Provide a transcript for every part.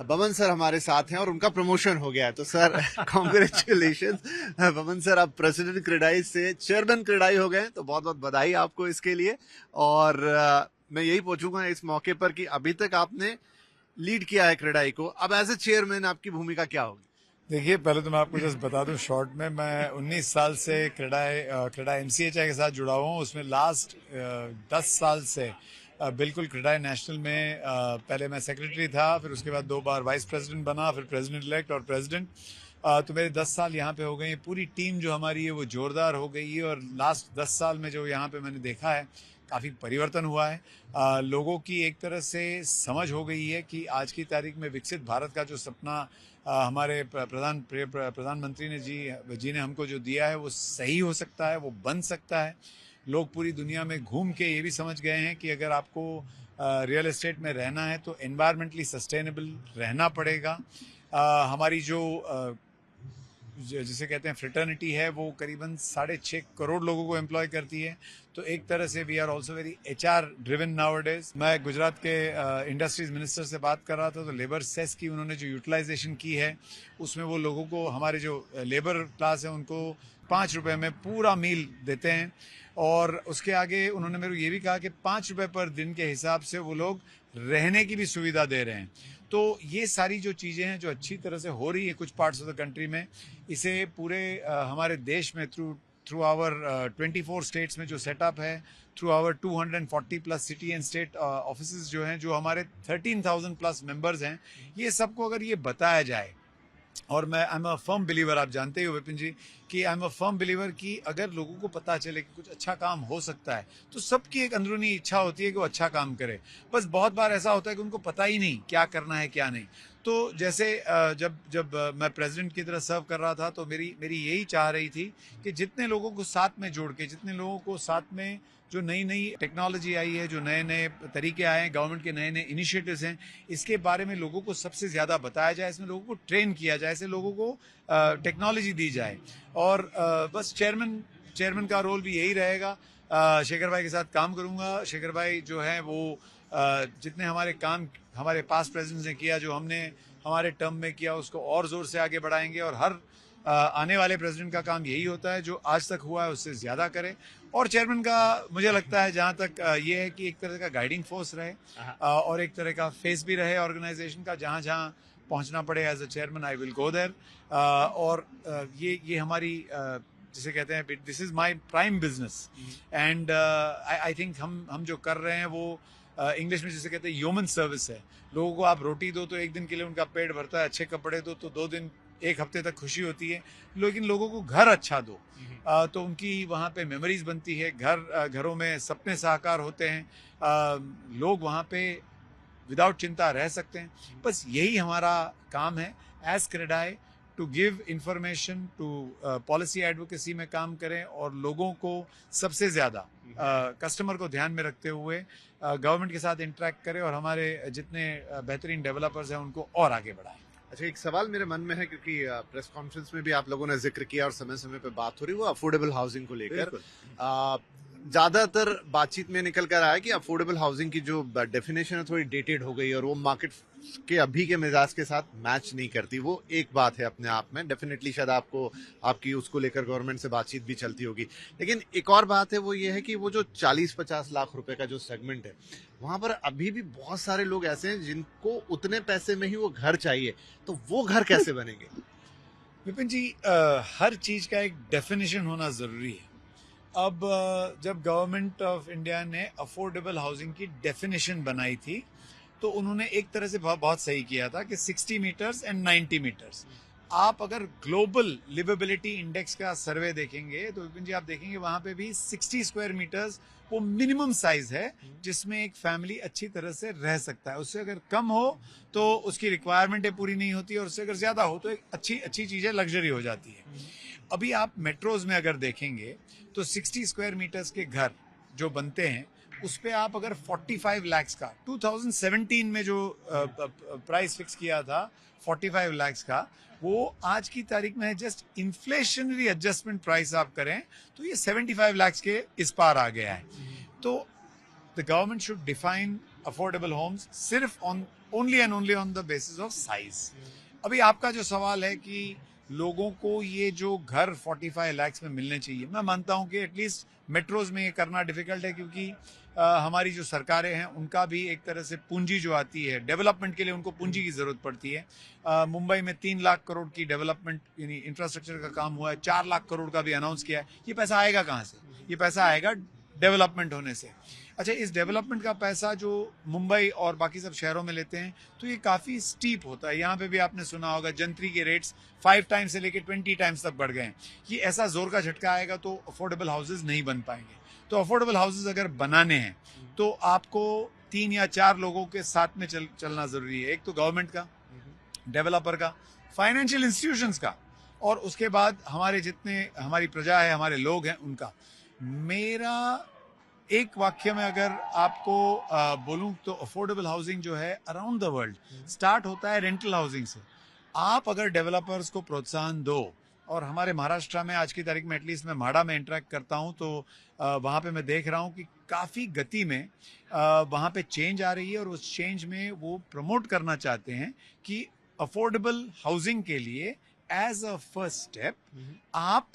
Boman sir हमारे साथ हैं और उनका प्रमोशन हो गया है, तो सर कॉन्ग्रेचुलेशन। बमन सर आप प्रेसिडेंट क्रेडाई से चेयरमैन क्रेडाई हो गए, तो बहुत बहुत बधाई आपको इसके लिए। और मैं यही पूछूंगा इस मौके पर कि अभी तक आपने लीड किया है क्रेडाई को, अब एज ए चेयरमैन आपकी भूमिका क्या होगी? देखिए, पहले तो मैं आपको जस्ट बता दूं शॉर्ट में, मैं 19 साल से क्रेडाई एमसीएचआई के साथ जुड़ा हुआ हूं। उसमें लास्ट 10 साल से बिल्कुल क्रेडाई नेशनल में पहले मैं सेक्रेटरी था, फिर उसके बाद 2 बार वाइस प्रेसिडेंट बना, फिर प्रेसिडेंट इलेक्ट और प्रेसिडेंट। तो मेरे 10 साल यहाँ पे हो गए। पूरी टीम जो हमारी है वो जोरदार हो गई है, और लास्ट 10 साल में जो यहाँ पे मैंने देखा है काफ़ी परिवर्तन हुआ है। लोगों की एक तरह से समझ हो गई है कि आज की तारीख में विकसित भारत का जो सपना हमारे प्रधानमंत्री जी ने हमको जो दिया है वो सही हो सकता है, वो बन सकता है। लोग पूरी दुनिया में घूम के ये भी समझ गए हैं कि अगर आपको रियल एस्टेट में रहना है तो एनवायरमेंटली सस्टेनेबल रहना पड़ेगा। हमारी जो जिसे कहते हैं फ्रेटर्निटी है, वो करीबन 6.5 करोड़ लोगों को एम्प्लॉय करती है। तो एक तरह से we are also very HR driven nowadays. मैं गुजरात के इंडस्ट्रीज मिनिस्टर से बात कर रहा था, तो लेबर सेस की उन्होंने जो यूटिलाइजेशन की है उसमें वो लोगों को, हमारे जो लेबर क्लास है उनको 5 रुपए में पूरा मील देते हैं। और उसके आगे उन्होंने मेरे को ये भी कहा कि 5 रुपए पर दिन के हिसाब से वो लोग रहने की भी सुविधा दे रहे हैं। तो ये सारी जो चीज़ें हैं जो अच्छी तरह से हो रही है कुछ पार्ट्स ऑफ द कंट्री में, इसे पूरे हमारे देश में थ्रू आवर 24 स्टेट्स में जो सेटअप है, through our 240 plus city and state offices जो हैं, जो हमारे 13,000 प्लस मेंबर्स हैं, ये सबको अगर ये बताया जाए, और मैं I am a firm believer, आप जानते ही हो विपिन जी कि I am a firm believer कि अगर लोगों को पता चले कि कुछ अच्छा काम हो सकता है तो सबकी एक अंदरूनी इच्छा होती है कि वो अच्छा काम करे। बस बहुत बार ऐसा होता है कि उनको पता ही नहीं क्या करना है क्या नहीं। तो जैसे जब मैं प्रेसिडेंट की तरह सर्व कर रहा था, तो मेरी यही चाह रही थी कि जितने लोगों को साथ में जोड़ के, जितने लोगों को साथ में, जो नई नई टेक्नोलॉजी आई है, जो नए नए तरीके आए हैं, गवर्नमेंट के नए नए इनिशिएटिव्स हैं, इसके बारे में लोगों को सबसे ज़्यादा बताया जाए, इसमें लोगों को ट्रेन किया जाए, ऐसे लोगों को टेक्नोलॉजी दी जाए। और बस चेयरमैन का रोल भी यही रहेगा। शेखर भाई के साथ काम करूंगा। शेखर भाई जो है वो जितने हमारे काम हमारे पास्ट प्रेसिडेंट्स ने किया, जो हमने हमारे टर्म में किया, उसको और ज़ोर से आगे बढ़ाएंगे। और हर आने वाले प्रेसिडेंट का काम यही होता है, जो आज तक हुआ है उससे ज़्यादा करे। और चेयरमैन का मुझे लगता है जहाँ तक ये है कि एक तरह का गाइडिंग फोर्स रहे, और एक तरह का फेस भी रहे ऑर्गेनाइजेशन का। जहाँ जहाँ पहुँचना पड़े as a chairman I will go there. और ये हमारी जिसे कहते हैं, this is my prime business. And I think हम जो कर रहे हैं वो इंग्लिश में जिसे कहते हैं ह्यूमन सर्विस है। लोगों को आप रोटी दो तो एक दिन के लिए उनका पेट भरता है, अच्छे कपड़े दो तो 2 दिन, 1 हफ्ते तक खुशी होती है। लेकिन लोगों को घर अच्छा दो तो उनकी वहाँ पे मेमोरीज बनती है, घरों में सपने साकार होते हैं, लोग वहाँ पे विदाउट चिंता रह सकते हैं। बस यही हमारा काम है as CREDAI, to give information, to policy advocacy में काम करें, और लोगों को सबसे ज़्यादा कस्टमर को ध्यान में रखते हुए गवर्नमेंट के साथ इंटरेक्ट करें, और हमारे जितने बेहतरीन डेवलपर्स हैं उनको और आगे बढ़ाएं। अच्छा, एक सवाल मेरे मन में है, क्योंकि प्रेस कॉन्फ्रेंस में भी आप लोगों ने जिक्र किया और समय समय पे बात हो रही, वो अफोर्डेबल हाउसिंग को लेकर। ज्यादातर बातचीत में निकल कर आया कि अफोर्डेबल हाउसिंग की जो डेफिनेशन है थोड़ी डेटेड हो गई और वो मार्केट के अभी के मिजाज के साथ मैच नहीं करती। वो एक बात है अपने आप में, डेफिनेटली शायद आपकी उसको लेकर गवर्नमेंट से बातचीत भी चलती होगी। लेकिन एक और बात है, वो ये है कि वो जो 40-50 लाख रुपए का जो सेगमेंट है, वहां पर अभी भी बहुत सारे लोग ऐसे हैं जिनको उतने पैसे में ही वो घर चाहिए, तो वो घर कैसे बनेंगे? विपिन जी, हर चीज का एक डेफिनेशन होना जरूरी है। अब जब गवर्नमेंट ऑफ इंडिया ने अफोर्डेबल हाउसिंग की डेफिनेशन बनाई थी, तो उन्होंने एक तरह से बहुत सही किया था कि 60 मीटर्स एंड 90 मीटर्स। आप अगर ग्लोबल लिवेबिलिटी इंडेक्स का सर्वे देखेंगे तो विपिन जी आप देखेंगे वहां पे भी 60 स्क्वायर मीटर्स वो मिनिमम साइज है जिसमें एक फैमिली अच्छी तरह से रह सकता है। उससे अगर कम हो तो उसकी रिक्वायरमेंटें पूरी नहीं होती, और उससे अगर ज्यादा हो तो एक अच्छी चीजें लग्जरी हो जाती है। अभी आप मेट्रोज में अगर देखेंगे तो 60 स्क्वायर मीटर्स के घर जो बनते हैं उस पे आप अगर 45 लैक्स का 2017 में जो प्राइस फिक्स किया था 45 लैक्स का, वो आज की तारीख में है जस्ट इन्फ्लेशनरी एडजस्टमेंट प्राइस आप करें तो ये 75 लैक्स के इस पार आ गया है। तो the government should define affordable homes सिर्फ only and only on the basis of size. अभी आपका जो सवाल है कि लोगों को ये जो घर 45 लाख में मिलने चाहिए, मैं मानता हूं कि एटलीस्ट मेट्रोज में ये करना डिफिकल्ट है, क्योंकि हमारी जो सरकारें हैं उनका भी एक तरह से पूंजी जो आती है डेवलपमेंट के लिए, उनको पूंजी की जरूरत पड़ती है। मुंबई में 3 लाख करोड़ की डेवलपमेंट यानी इंफ्रास्ट्रक्चर का काम हुआ है, 4 लाख करोड़ का भी अनाउंस किया है। ये पैसा आएगा कहाँ से? ये पैसा आएगा डेवलपमेंट होने से। अच्छा, इस डेवलपमेंट का पैसा जो मुंबई और बाकी सब शहरों में लेते हैं तो ये काफी स्टीप होता है। यहाँ पे भी आपने सुना होगा जंत्री के रेट्स 5 टाइम्स से लेकर 20 टाइम्स तक बढ़ गए हैं। ये ऐसा जोर का झटका आएगा तो अफोर्डेबल हाउसेज नहीं बन पाएंगे। तो अफोर्डेबल हाउसेज अगर बनाने हैं तो आपको 3 या 4 लोगों के साथ में चलना जरूरी है। एक तो गवर्नमेंट का, डेवलपर का, फाइनेंशियल इंस्टीट्यूशंस का, और उसके बाद हमारे जितने हमारी प्रजा है, हमारे लोग हैं, उनका। मेरा एक वाक्य में अगर आपको बोलूं तो अफोर्डेबल हाउसिंग जो है अराउंड द वर्ल्ड स्टार्ट होता है रेंटल हाउसिंग से। आप अगर डेवलपर्स को प्रोत्साहन दो, और हमारे महाराष्ट्र में आज की तारीख में एटलीस्ट मैं म्हाडा में इंटरेक्ट करता हूं तो वहां पे मैं देख रहा हूं कि काफी गति में वहां पे चेंज आ रही है, और उस चेंज में वो प्रमोट करना चाहते हैं कि अफोर्डेबल हाउसिंग के लिए एज अ फर्स्ट स्टेप आप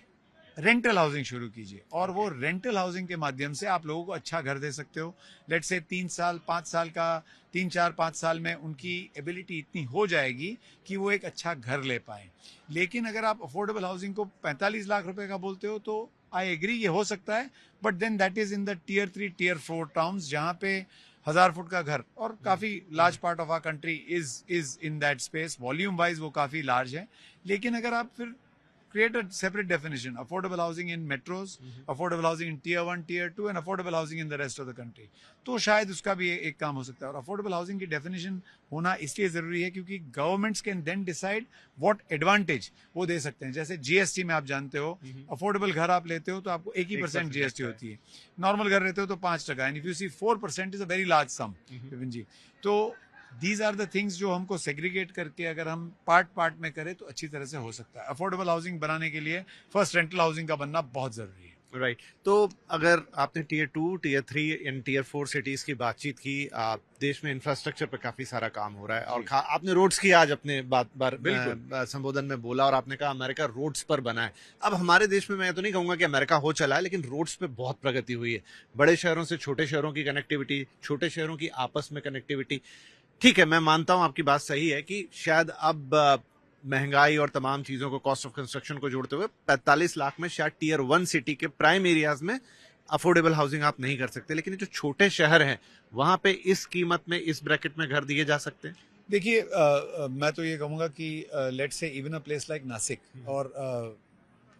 रेंटल हाउसिंग शुरू कीजिए, और वो रेंटल हाउसिंग के माध्यम से आप लोगों को अच्छा घर दे सकते हो। लेट से 3 साल 5 साल का 3 4 5 साल में उनकी एबिलिटी इतनी हो जाएगी कि वो एक अच्छा घर ले पाए। लेकिन अगर आप अफोर्डेबल हाउसिंग को 45 लाख रुपए का बोलते हो तो आई एग्री, ये हो सकता है, but then that is in the tier 3 tier 4 towns जहां पे 1000 फुट का घर, और काफी large part of our country is in that space, volume wise वो काफी लार्ज है। लेकिन अगर आप फिर create a separate definition, affordable housing in metros, affordable housing in tier 1 tier 2 and affordable housing in the rest of the country, तो शायद उसका भी एक काम हो सकता है। और अफोर्डेबल हाउसिंग की डेफिनेशन होना इसलिए जरूरी है क्योंकि governments can then decide what advantage वो दे सकते हैं। जैसे जीएसटी में आप जानते हो, अफोर्डेबल घर आप लेते हो तो आपको 1% जीएसटी होती है, नॉर्मल घर लेते हो तो 5%, and if you see 4% is a very large sum Vipin ji. तो दीज आर द थिंग्स जो हमको सेग्रीगेट करके अगर हम पार्ट में करें तो अच्छी तरह से हो सकता है। अफोर्डेबल हाउसिंग बनाने के लिए फर्स्ट रेंटल हाउसिंग का बनना बहुत जरूरी है। राइट तो अगर आपने tier 2 tier 3 and tier 4 cities की बातचीत की, देश में इंफ्रास्ट्रक्चर पर काफी सारा काम हो रहा है, और आपने रोड्स की आज अपने संबोधन में बोला, और आपने कहा अमेरिका रोड्स पर बना है। अब हमारे देश में मैं तो नहीं कहूंगा कि अमेरिका हो चला है, लेकिन रोड्स पे बहुत प्रगति हुई है। बड़े शहरों से छोटे शहरों की कनेक्टिविटी, छोटे शहरों की आपस में कनेक्टिविटी। ठीक है, मैं मानता हूं आपकी बात सही है कि शायद अब महंगाई और तमाम चीजों को, कॉस्ट ऑफ कंस्ट्रक्शन को जोड़ते हुए 45 लाख में शायद टियर 1 सिटी के प्राइम एरियाज में अफोर्डेबल हाउसिंग आप नहीं कर सकते, लेकिन जो छोटे शहर हैं वहां पे इस कीमत में, इस ब्रैकेट में घर दिए जा सकते हैं। देखिए, मैं तो ये कहूँगा कि let's say even a place like Nashik, और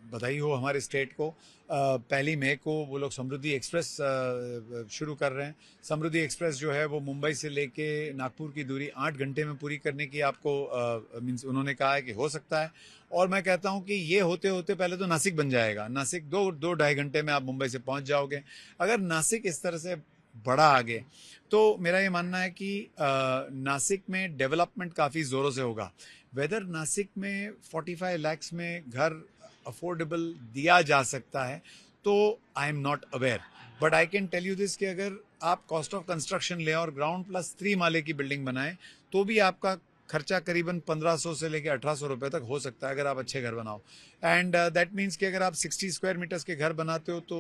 बधाई हो हमारे स्टेट को, 1 मई को वो लोग समृद्धि एक्सप्रेस शुरू कर रहे हैं। समृद्धि एक्सप्रेस जो है वो मुंबई से लेके नागपुर की दूरी 8 घंटे में पूरी करने की आपको मीन्स उन्होंने कहा है कि हो सकता है। और मैं कहता हूं कि ये होते होते पहले तो नासिक बन जाएगा। नासिक 2-2.5 घंटे में आप मुंबई से पहुंच जाओगे। अगर नासिक इस तरह से बड़ा आगे तो मेरा ये मानना है कि नासिक में डेवलपमेंट काफ़ी ज़ोरों से होगा। वेदर नासिक में 45 लाख में घर अफोर्डेबल दिया जा सकता है तो I am not aware, but I can tell you this कि अगर आप कॉस्ट ऑफ कंस्ट्रक्शन लें और ग्राउंड प्लस 3 माले की बिल्डिंग बनाएं तो भी आपका खर्चा करीबन 1500 से लेकर 1800 रुपए तक हो सकता है अगर आप अच्छे घर बनाओ। एंड दैट मीन्स कि अगर आप 60 स्क्वायर मीटर्स के घर बनाते हो तो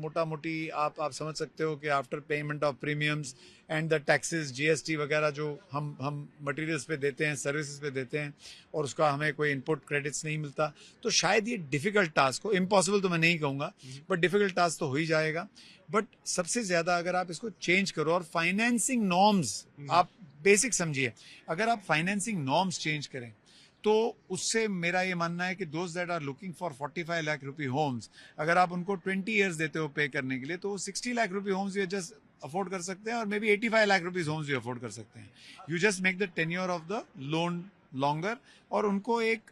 मोटा मोटी आप समझ सकते हो कि after payment of premiums and the taxes, GST वगैरह जो हम मटेरियल्स पे देते हैं, सर्विसेज पे देते हैं, और उसका हमें कोई इनपुट क्रेडिट्स नहीं मिलता, तो शायद ये डिफिकल्ट टास्क हो। इम्पॉसिबल तो मैं नहीं कहूँगा, बट डिफिकल्ट टास्क तो हो ही जाएगा। बट सबसे ज्यादा अगर आप इसको चेंज करो, और फाइनेंसिंग नॉर्म्स आप बेसिक समझिए, अगर आप फाइनेंसिंग नॉर्म्स चेंज करें तो उससे मेरा ये मानना है कि those that are looking for 45 lakh rupee homes, अगर आप उनको 20 ईयर्स देते हो पे करने के लिए, तो 60 लाख रुपी होम्स ये जस्ट अफोर्ड कर सकते हैं, और maybe 85 lakh rupees homes भी अफोर्ड कर सकते हैं। You just make the tenure of the loan longer, और उनको एक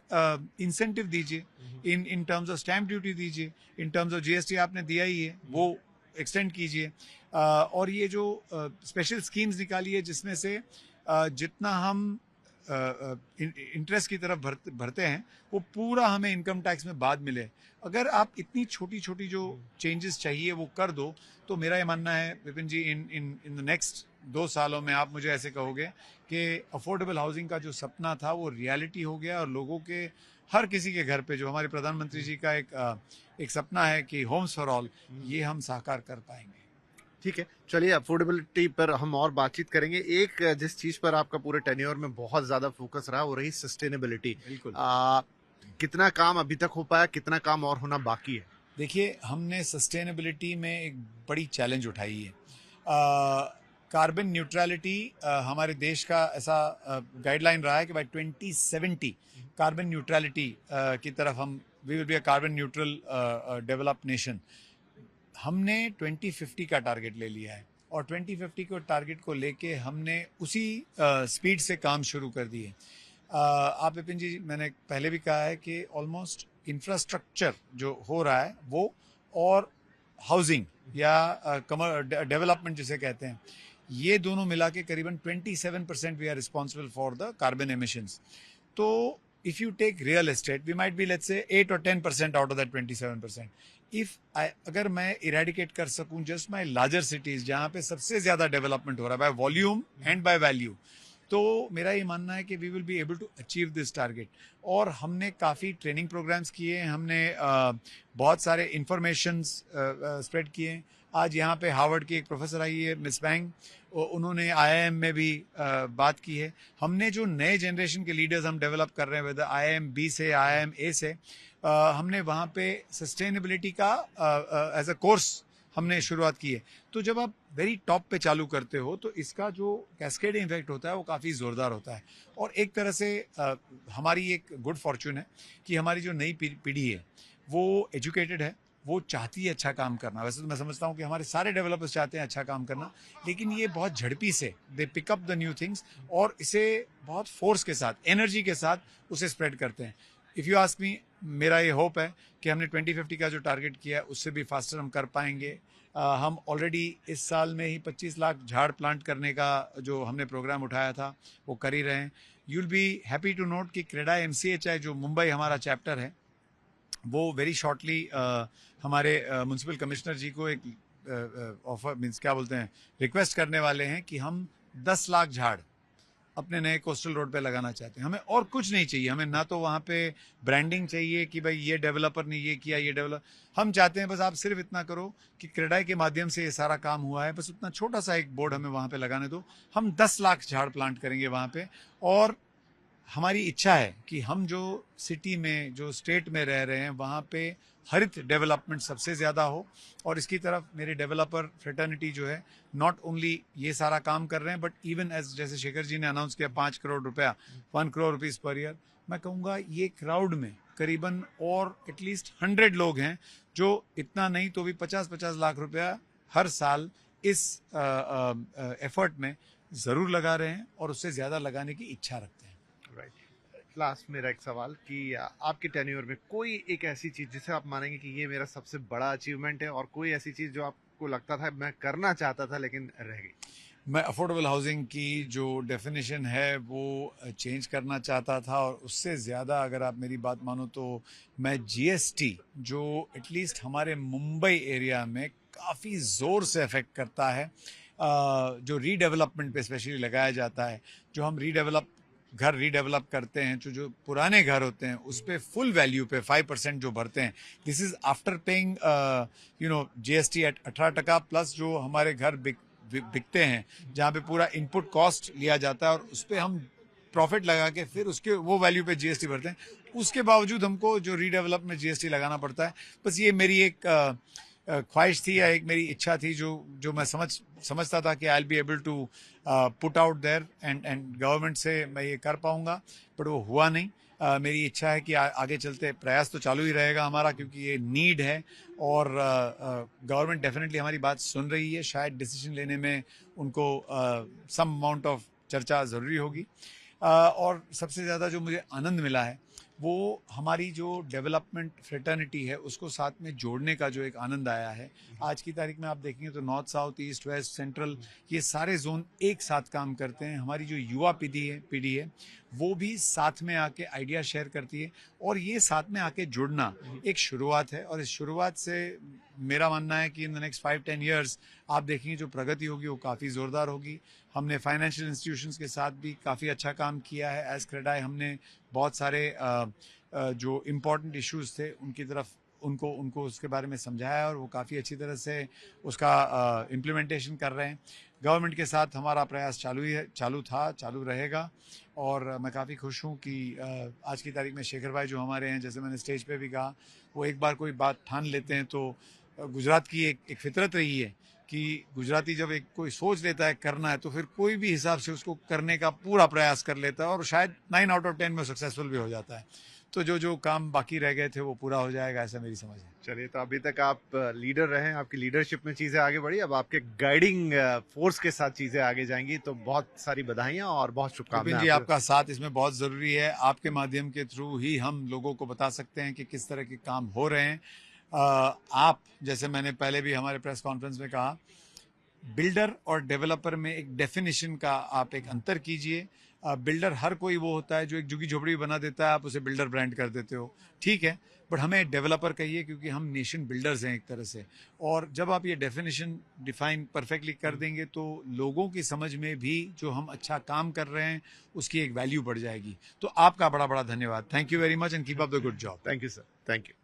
इंसेंटिव दीजिए in terms of stamp duty दीजिए, इन टर्म्स ऑफ जीएसटी आपने दिया ही है वो एक्सटेंड कीजिए, और ये जो स्पेशल स्कीम्स निकाली है जिसमें से जितना हम इंटरेस्ट की तरफ भरते हैं वो पूरा हमें इनकम टैक्स में बाद मिले। अगर आप इतनी छोटी छोटी जो चेंजेस चाहिए वो कर दो, तो मेरा ये मानना है विपिन जी, इन द नेक्स्ट 2 सालों में आप मुझे ऐसे कहोगे कि अफोर्डेबल हाउसिंग का जो सपना था वो रियलिटी हो गया और लोगों के हर किसी के घर पे जो हमारे प्रधानमंत्री जी का एक सपना है कि होम्स फॉर ऑल, ये हम साकार कर पाएंगे। ठीक है, चलिए अफोर्डेबिलिटी पर हम और बातचीत करेंगे। एक जिस चीज पर आपका पूरे टेन्योर में बहुत ज्यादा फोकस रहा वो रही सस्टेनेबिलिटी। बिल्कुल। कितना काम अभी तक हो पाया, कितना काम और होना बाकी है? देखिए, हमने सस्टेनेबिलिटी में एक बड़ी चैलेंज उठाई है। कार्बन न्यूट्रलिटी हमारे देश का ऐसा गाइडलाइन रहा है कि बाय 2070 कार्बन न्यूट्रलिटी की तरफ हम we will be a carbon neutral developed nation. हमने 2050 का टारगेट ले लिया है और 2050 को टारगेट को लेके हमने उसी स्पीड से काम शुरू कर दिए। आप विपिन जी, मैंने पहले भी कहा है कि ऑलमोस्ट इंफ्रास्ट्रक्चर जो हो रहा है वो और हाउसिंग या डेवलपमेंट जिसे कहते हैं, ये दोनों मिला के करीबन 27% we are responsible for the carbon emissions. तो if you take real estate, we might be let's say 8 or 10% out of that 27%. अगर मैं इरेडिकेट कर सकूं जस्ट माई लार्जर सिटीज जहां पे सबसे ज्यादा डेवलपमेंट हो रहा है by volume and by value, तो मेरा ये मानना है कि we will be able to achieve this target. और हमने काफ़ी ट्रेनिंग प्रोग्राम्स किए हैं, हमने बहुत सारे इंफॉर्मेशन स्प्रेड किए हैं। आज यहाँ पे हार्वर्ड की एक प्रोफेसर आई है मिस बैंग, उन्होंने आईआईएम में भी बात की है। हमने जो नए जनरेशन के लीडर्स हम डेवलप कर रहे हैं विद आईआईएम बी से आईआईएम ए से, हमने वहाँ पे सस्टेनेबिलिटी का एज अ कोर्स हमने शुरुआत की है। तो जब आप वेरी टॉप पे चालू करते हो तो इसका जो कैस्केडिंग इफेक्ट होता है वो काफ़ी ज़ोरदार होता है। और एक तरह से हमारी एक गुड फॉर्चून है कि हमारी जो नई पीढ़ी है वो एजुकेटेड है, वो चाहती है अच्छा काम करना। वैसे तो मैं समझता हूँ कि हमारे सारे डेवलपर्स चाहते हैं अच्छा काम करना, लेकिन ये बहुत झड़पी से they pick up the new things और इसे बहुत फोर्स के साथ, एनर्जी के साथ उसे स्प्रेड करते हैं। इफ़ यू आस्क मी, मेरा ये होप है कि हमने 2050 का जो टारगेट किया है उससे भी फास्टर हम कर पाएंगे। हम ऑलरेडी इस साल में ही 25 लाख झाड़ प्लांट करने का जो हमने प्रोग्राम उठाया था वो कर ही रहे हैं। You will be happy to note कि क्रेडाई MCHI जो मुंबई हमारा चैप्टर है वो वेरी शॉर्टली हमारे म्यूनसिपल कमिश्नर जी को एक ऑफर मीन्स क्या बोलते हैं रिक्वेस्ट करने वाले हैं कि हम 10 लाख झाड़ अपने नए कोस्टल रोड पे लगाना चाहते हैं। हमें और कुछ नहीं चाहिए, हमें ना तो वहाँ पे ब्रांडिंग चाहिए कि भाई ये डेवलपर ने ये किया, ये डेवलप, हम चाहते हैं बस आप सिर्फ इतना करो कि क्रेडाई के माध्यम से ये सारा काम हुआ है, बस उतना छोटा सा एक बोर्ड हमें वहाँ पे लगाने दो। हम 10 लाख झाड़ प्लांट करेंगे वहाँ पे। और हमारी इच्छा है कि हम जो सिटी में जो स्टेट में रह रहे हैं वहाँ पे हरित डेवलपमेंट सबसे ज़्यादा हो। और इसकी तरफ मेरे डेवलपर फ्रेटर्निटी जो है नॉट ओनली ये सारा काम कर रहे हैं बट इवन एज जैसे शेखर जी ने अनाउंस किया 5 करोड़ रुपया 1 करोड़ रुपीज़ पर ईयर, मैं कहूँगा ये क्राउड में करीबन और एटलीस्ट 100 लोग हैं जो इतना नहीं तो भी 50-50 लाख रुपया हर साल इस एफर्ट में ज़रूर लगा रहे हैं और उससे ज़्यादा लगाने की इच्छा रखते हैं। लास्ट मेरा एक सवाल कि आपके टेन्योर में कोई एक ऐसी चीज जिसे आप मानेंगे कि ये मेरा सबसे बड़ा अचीवमेंट है और कोई ऐसी चीज जो आपको लगता था मैं करना चाहता था लेकिन रह गई? मैं अफोर्डेबल हाउसिंग की जो डेफिनेशन है वो चेंज करना चाहता था और उससे ज़्यादा अगर आप मेरी बात मानो तो मैं GST जो एटलीस्ट हमारे मुंबई एरिया में काफ़ी ज़ोर से अफेक्ट करता है, जो रीडेवलपमेंट पे स्पेशली लगाया जाता है, जो हम घर रीडेवलप करते हैं, जो पुराने घर होते हैं उस पर फुल वैल्यू पे 5% जो भरते हैं, this is after paying GST at 18% plus जो हमारे घर बिकते हैं जहाँ पे पूरा इनपुट कॉस्ट लिया जाता है और उस पर हम प्रॉफिट लगा के फिर उसके वो वैल्यू पे GST भरते हैं। उसके बावजूद हमको जो रीडेवलप में GST लगाना पड़ता है। बस ये मेरी एक ख्वाहिश थी या एक मेरी इच्छा थी जो मैं समझता था कि I will be able to put out there and government से मैं ये कर पाऊंगा, बट वो हुआ नहीं। मेरी इच्छा है कि आगे चलते प्रयास तो चालू ही रहेगा हमारा क्योंकि ये नीड है और गवर्नमेंट डेफिनेटली हमारी बात सुन रही है। शायद डिसीजन लेने में उनको सम अमाउंट ऑफ चर्चा ज़रूरी होगी। और सबसे ज़्यादा जो मुझे आनंद मिला है वो हमारी जो डेवलपमेंट फ्रेटर्निटी है उसको साथ में जोड़ने का जो एक आनंद आया है। आज की तारीख में आप देखेंगे तो north, south, east, west, central ये सारे जोन एक साथ काम करते हैं। हमारी जो युवा पीढ़ी है वो भी साथ में आके आइडिया शेयर करती है और ये साथ में आके जुड़ना एक शुरुआत है और इस शुरुआत से मेरा मानना है कि इन द नेक्स्ट 5-10 ईयर्स आप देखेंगे जो प्रगति होगी वो काफ़ी ज़ोरदार होगी। हमने फाइनेंशियल इंस्टीट्यूशंस के साथ भी काफ़ी अच्छा काम किया है। एज क्रेडाई हमने बहुत सारे जो इम्पोर्टेंट इश्यूज थे उनकी तरफ उनको उसके बारे में समझाया और वो काफ़ी अच्छी तरह से उसका इम्प्लीमेंटेशन कर रहे हैं। गवर्नमेंट के साथ हमारा प्रयास चालू रहेगा और मैं काफ़ी खुश हूँ कि आज की तारीख में शेखर भाई जो हमारे हैं, जैसे मैंने स्टेज पे भी कहा, वो एक बार कोई बात ठान लेते हैं तो गुजरात की एक फितरत रही है कि गुजराती जब एक कोई सोच लेता है करना है तो फिर कोई भी हिसाब से उसको करने का पूरा प्रयास कर लेता है और शायद 9 आउट ऑफ 10 में सक्सेसफुल भी हो जाता है। तो जो काम बाकी रह गए थे वो पूरा हो जाएगा, ऐसा मेरी समझ है। चलिए, तो अभी तक आप लीडर रहे, आपकी लीडरशिप में चीजें आगे बढ़ी, अब आपके गाइडिंग फोर्स के साथ चीजें आगे जाएंगी, तो बहुत सारी बधाइयां और बहुत विपिन शुभकामनाएं जी, आपको। आपका साथ इसमें बहुत ज़रूरी है। आपके माध्यम के थ्रू ही हम लोगों को बता सकते हैं कि किस तरह के काम हो रहे हैं। आप जैसे मैंने पहले भी हमारे प्रेस कॉन्फ्रेंस में कहा, बिल्डर और डेवलपर में एक डेफिनेशन का आप एक अंतर कीजिए। बिल्डर हर कोई वो होता है जो एक झुग्गी झोपड़ी बना देता है, आप उसे बिल्डर ब्रांड कर देते हो, ठीक है, बट हमें डेवलपर कहिए क्योंकि हम नेशन बिल्डर्स हैं एक तरह से। और जब आप ये डेफिनेशन डिफाइन परफेक्टली कर देंगे तो लोगों की समझ में भी जो हम अच्छा काम कर रहे हैं उसकी एक वैल्यू बढ़ जाएगी। तो आपका बड़ा बड़ा धन्यवाद। Thank you very much and keep up the good job. Thank you sir, thank you.